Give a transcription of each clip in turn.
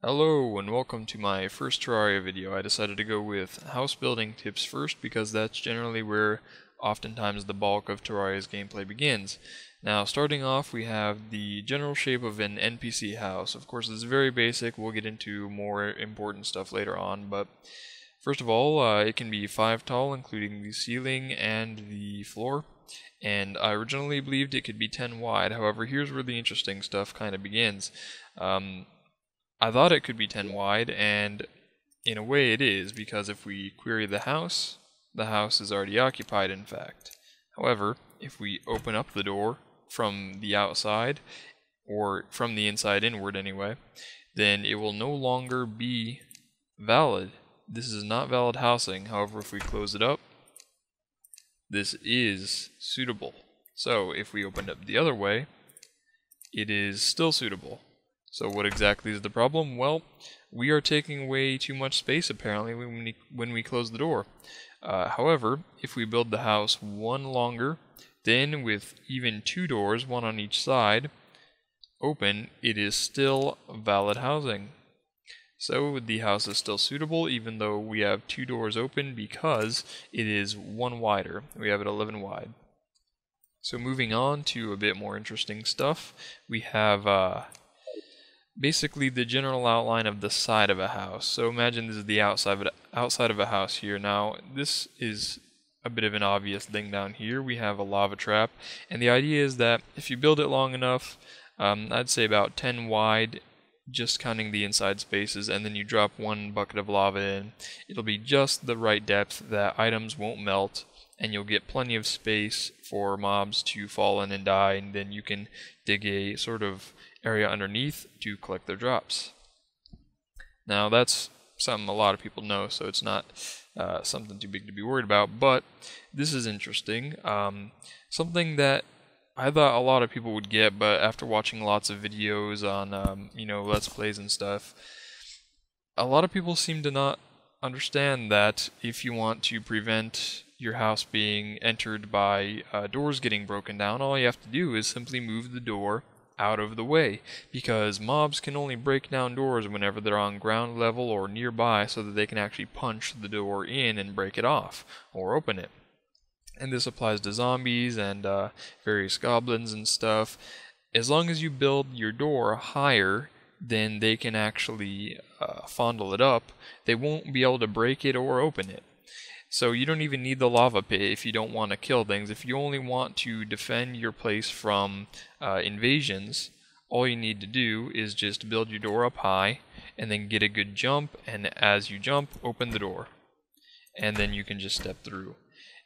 Hello and welcome to my first Terraria video. I decided to go with house building tips first because that's generally where oftentimes the bulk of Terraria's gameplay begins. Now starting off we have the general shape of an NPC house. Of course it's very basic, we'll get into more important stuff later on, but first of all it can be 5 tall including the ceiling and the floor. And I originally believed it could be 10 wide, however here's where the interesting stuff kind of begins. I thought it could be 10 wide, and in a way it is, because if we query the house is already occupied in fact. However, if we open up the door from the outside, or from the inside inward anyway, then it will no longer be valid. This is not valid housing. However, if we close it up, this is suitable. So if we opened up the other way, it is still suitable. So what exactly is the problem? Well, we are taking way too much space apparently when we close the door. However, if we build the house one longer, then with even 2 doors, one on each side, open, it is still valid housing. So the house is still suitable even though we have 2 doors open because it is 1 wider. We have it 11 wide. So moving on to a bit more interesting stuff, we have basically the general outline of the side of a house. So imagine this is the outside of a house here. Now this is a bit of an obvious thing down here. We have a lava trap, and the idea is that if you build it long enough, I'd say about 10 wide, just counting the inside spaces, and then you drop 1 bucket of lava in, it'll be just the right depth that items won't melt, and you'll get plenty of space for mobs to fall in and die, and then you can dig a sort of area underneath to collect their drops. Now that's something a lot of people know, so it's not something too big to be worried about, but this is interesting. Something that I thought a lot of people would get, but after watching lots of videos on Let's Plays and stuff, a lot of people seem to not understand that if you want to prevent your house being entered by doors getting broken down, all you have to do is simply move the door out of the way, because mobs can only break down doors whenever they're on ground level or nearby, so that they can actually punch the door in and break it off or open it. And this applies to zombies and various goblins and stuff. As long as you build your door higher, then they can actually fondle it up. They won't be able to break it or open it. So you don't even need the lava pit if you don't want to kill things. If you only want to defend your place from invasions, all you need to do is just build your door up high and then get a good jump, and as you jump, open the door. And then you can just step through.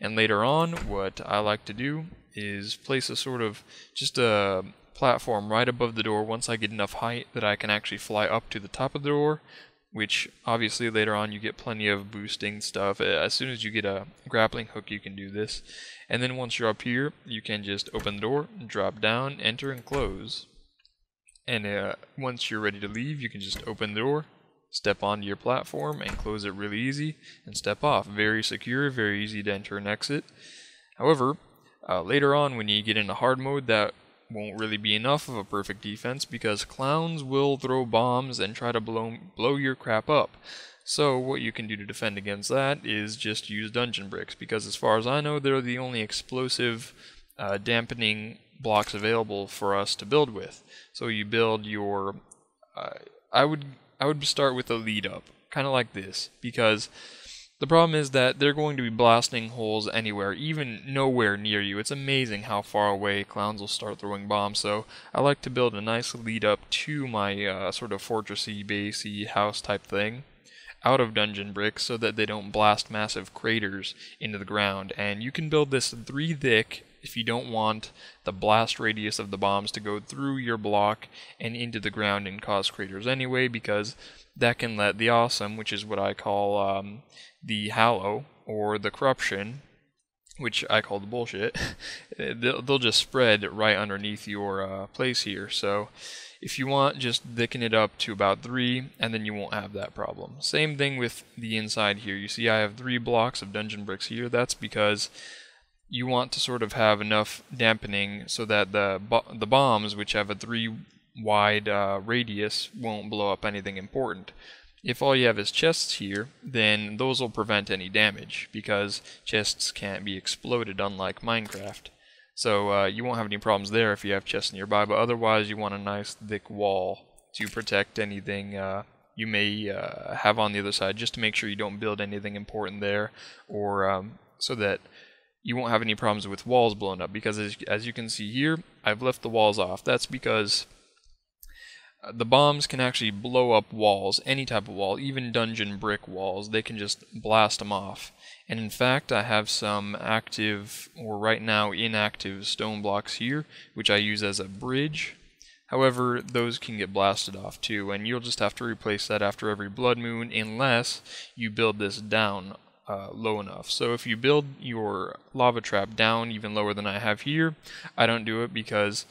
And later on, what I like to do is place a sort of just a platform right above the door once I get enough height that I can actually fly up to the top of the door, which obviously later on you get plenty of boosting stuff. As soon as you get a grappling hook you can do this. And then once you're up here you can just open the door, drop down, enter and close. And once you're ready to leave you can just open the door, step onto your platform and close it really easy and step off. Very secure, very easy to enter and exit. However, later on when you get into hard mode, that won't really be enough of a perfect defense, because clowns will throw bombs and try to blow your crap up. So what you can do to defend against that is just use dungeon bricks, because as far as I know they're the only explosive dampening blocks available for us to build with. So you build your I would start with a lead up, kind of like this, because the problem is that they're going to be blasting holes anywhere, even nowhere near you. It's amazing how far away clowns will start throwing bombs, so I like to build a nice lead up to my sort of fortressy, basey house type thing out of dungeon bricks so that they don't blast massive craters into the ground. And you can build this 3 thick if you don't want the blast radius of the bombs to go through your block and into the ground and cause craters anyway, because that can let the awesome, which is what I call the hallow, or the corruption, which I call the bullshit, they'll just spread right underneath your place here. So if you want, just thicken it up to about 3, and then you won't have that problem. Same thing with the inside here. You see I have 3 blocks of dungeon bricks here. That's because you want to sort of have enough dampening so that the bombs, which have a 3 wide radius won't blow up anything important. If all you have is chests here, then those will prevent any damage, because chests can't be exploded unlike Minecraft. So you won't have any problems there if you have chests nearby, but otherwise you want a nice thick wall to protect anything you may have on the other side, just to make sure you don't build anything important there, or so that you won't have any problems with walls blowing up, because as you can see here, I've left the walls off. That's because the bombs can actually blow up walls, any type of wall, even dungeon brick walls. They can just blast them off. And in fact, I have some active, or right now inactive, stone blocks here, which I use as a bridge. However, those can get blasted off too, and you'll just have to replace that after every blood moon, unless you build this down low enough. So if you build your lava trap down even lower than I have here, I don't do it because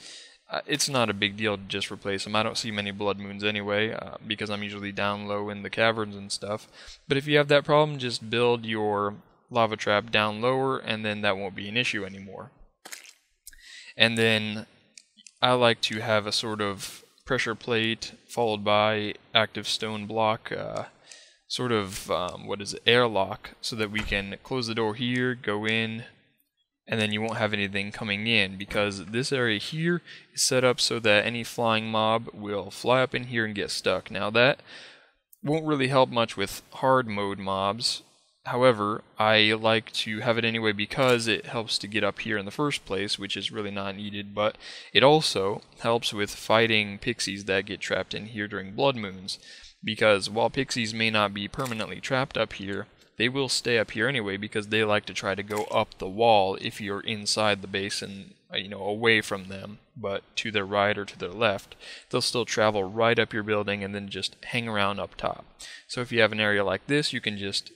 it's not a big deal to just replace them. I don't see many blood moons anyway, because I'm usually down low in the caverns and stuff. But if you have that problem, just build your lava trap down lower, and then that won't be an issue anymore. And then I like to have a sort of pressure plate followed by active stone block, sort of, airlock, so that we can close the door here, go in, and then you won't have anything coming in, because this area here is set up so that any flying mob will fly up in here and get stuck. Now that won't really help much with hard mode mobs. However, I like to have it anyway because it helps to get up here in the first place, which is really not needed, but it also helps with fighting pixies that get trapped in here during blood moons, because while pixies may not be permanently trapped up here, they will stay up here anyway, because they like to try to go up the wall if you're inside the base and, away from them, but to their right or to their left. They'll still travel right up your building and then just hang around up top. So if you have an area like this, you can just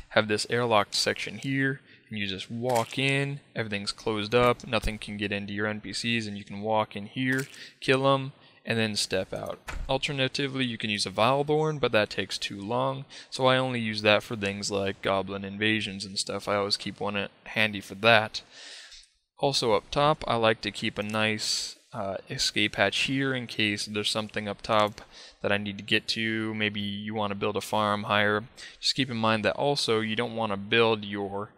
have this airlocked section here, and you just walk in, everything's closed up, nothing can get into your NPCs, and you can walk in here, kill them, and then step out. Alternatively, you can use a Vilethorn, but that takes too long, so I only use that for things like goblin invasions and stuff. I always keep one handy for that. Also up top, I like to keep a nice escape hatch here in case there's something up top that I need to get to. Maybe you want to build a farm higher. Just keep in mind that also you don't want to build your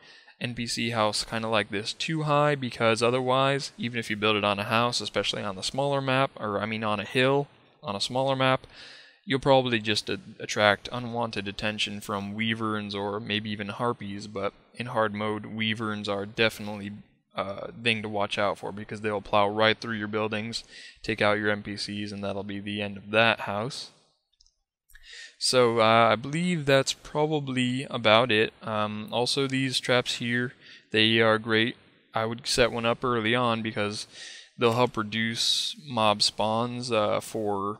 NPC house kind of like this too high, because otherwise, even if you build it on a house, especially on the smaller map, or I mean on a hill, on a smaller map, you'll probably just attract unwanted attention from wyverns or maybe even harpies. But in hard mode, wyverns are definitely a thing to watch out for, because they'll plow right through your buildings, take out your NPCs, and that'll be the end of that house. So I believe that's probably about it. Also, these traps here, they are great. I would set one up early on because they'll help reduce mob spawns for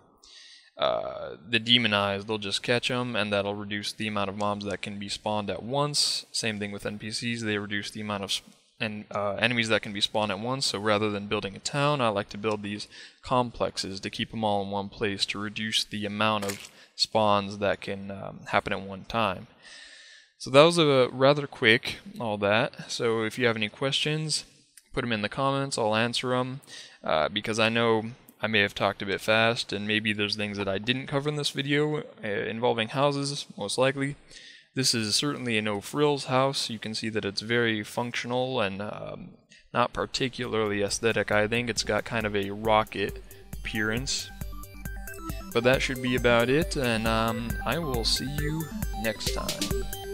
the demonized. They'll just catch them, and that'll reduce the amount of mobs that can be spawned at once. Same thing with NPCs, they reduce the amount of enemies that can be spawned at once. So rather than building a town, I like to build these complexes to keep them all in one place to reduce the amount of spawns that can happen at one time. So that was a rather quick all that. So if you have any questions, put them in the comments. I'll answer them, because I know I may have talked a bit fast, and maybe there's things that I didn't cover in this video involving houses, most likely. This is certainly a no-frills house. You can see that it's very functional and not particularly aesthetic. I think it's got kind of a rocket appearance. But that should be about it, and I will see you next time.